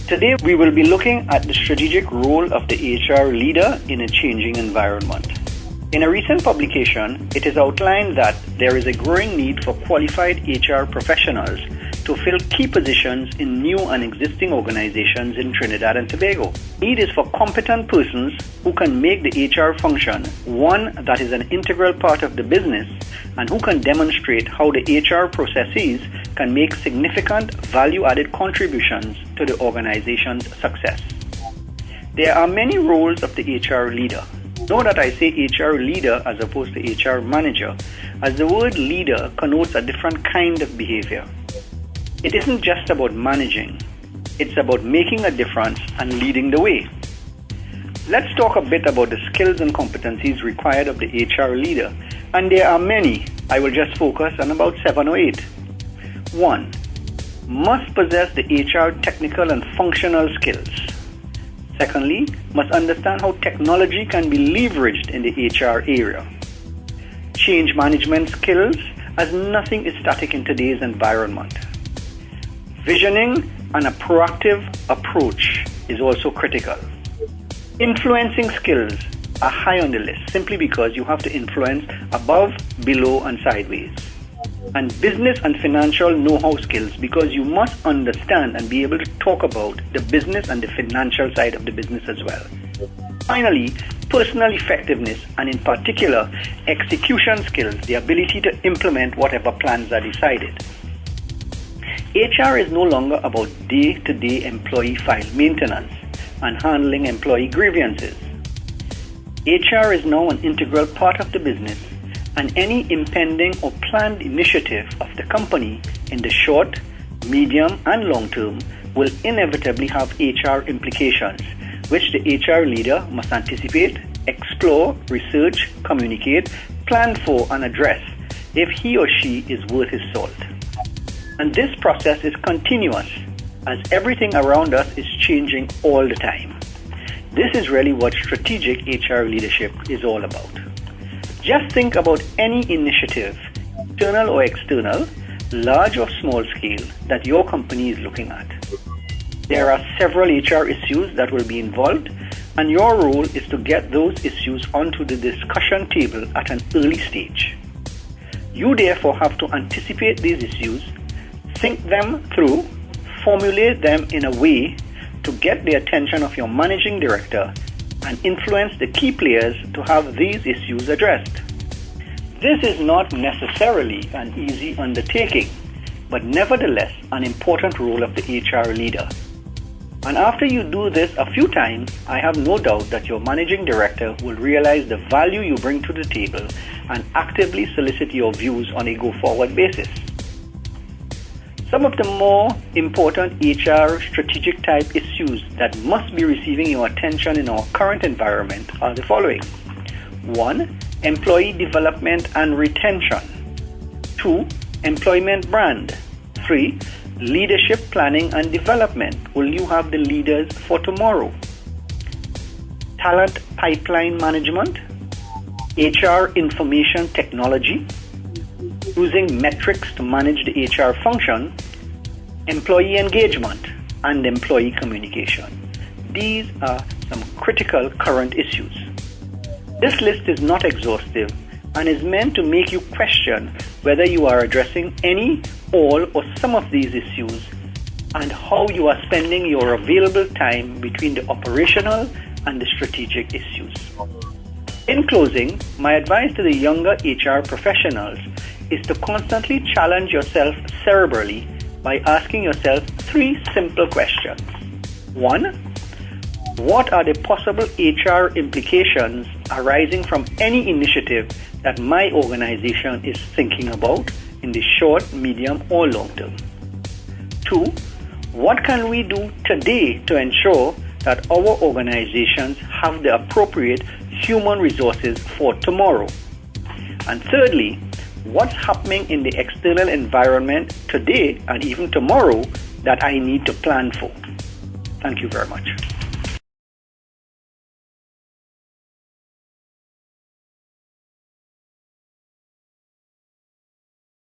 Today, we will be looking at the strategic role of the HR leader in a changing environment. In a recent publication, it is outlined that there is a growing need for qualified HR professionals to fill key positions in new and existing organizations in Trinidad and Tobago. Need is for competent persons who can make the HR function one that is an integral part of the business and who can demonstrate how the HR processes can make significant value-added contributions to the organization's success. There are many roles of the HR leader. Note that I say HR leader as opposed to HR manager, as the word leader connotes a different kind of behavior. It isn't just about managing, it's about making a difference and leading the way. Let's talk a bit about the skills and competencies required of the HR leader, and there are many. I will just focus on about 7 or 8. 1. Must possess the HR technical and functional skills. Secondly, must understand how technology can be leveraged in the HR area. Change management skills, as nothing is static in today's environment. Visioning and a proactive approach is also critical. Influencing skills are high on the list simply because you have to influence above, below, and sideways. And business and financial know-how skills, because you must understand and be able to talk about the business and the financial side of the business as well. Finally, personal effectiveness and in particular execution skills, the ability to implement whatever plans are decided. HR is no longer about day-to-day employee file maintenance and handling employee grievances. HR is now an integral part of the business, and any impending or planned initiative of the company in the short, medium, and long term will inevitably have HR implications, which the HR leader must anticipate, explore, research, communicate, plan for, and address if he or she is worth his salt. And this process is continuous, as everything around us is changing all the time. This is really what strategic HR leadership is all about. Just think about any initiative, internal or external, large or small scale, that your company is looking at. There are several HR issues that will be involved, and your role is to get those issues onto the discussion table at an early stage. You therefore have to anticipate these issues, think them through, formulate them in a way to get the attention of your managing director and influence the key players to have these issues addressed. This is not necessarily an easy undertaking, but nevertheless an important role of the HR leader. And after you do this a few times, I have no doubt that your managing director will realize the value you bring to the table and actively solicit your views on a go-forward basis. Some of the more important HR strategic type issues that must be receiving your attention in our current environment are the following. 1. Employee development and retention. 2. Employment brand. 3. Leadership planning and development. Will you have the leaders for tomorrow? Talent pipeline management. HR information technology. Using metrics to manage the HR function, employee engagement, and employee communication. These are some critical current issues. This list is not exhaustive and is meant to make you question whether you are addressing any, all, or some of these issues and how you are spending your available time between the operational and the strategic issues. In closing, my advice to the younger HR professionals is to constantly challenge yourself cerebrally by asking yourself 3 simple questions. 1. What are the possible HR implications arising from any initiative that my organization is thinking about in the short, medium, or long term? 2. What can we do today to ensure that our organizations have the appropriate human resources for tomorrow? And thirdly, what's happening in the external environment today and even tomorrow that I need to plan for? Thank you very much.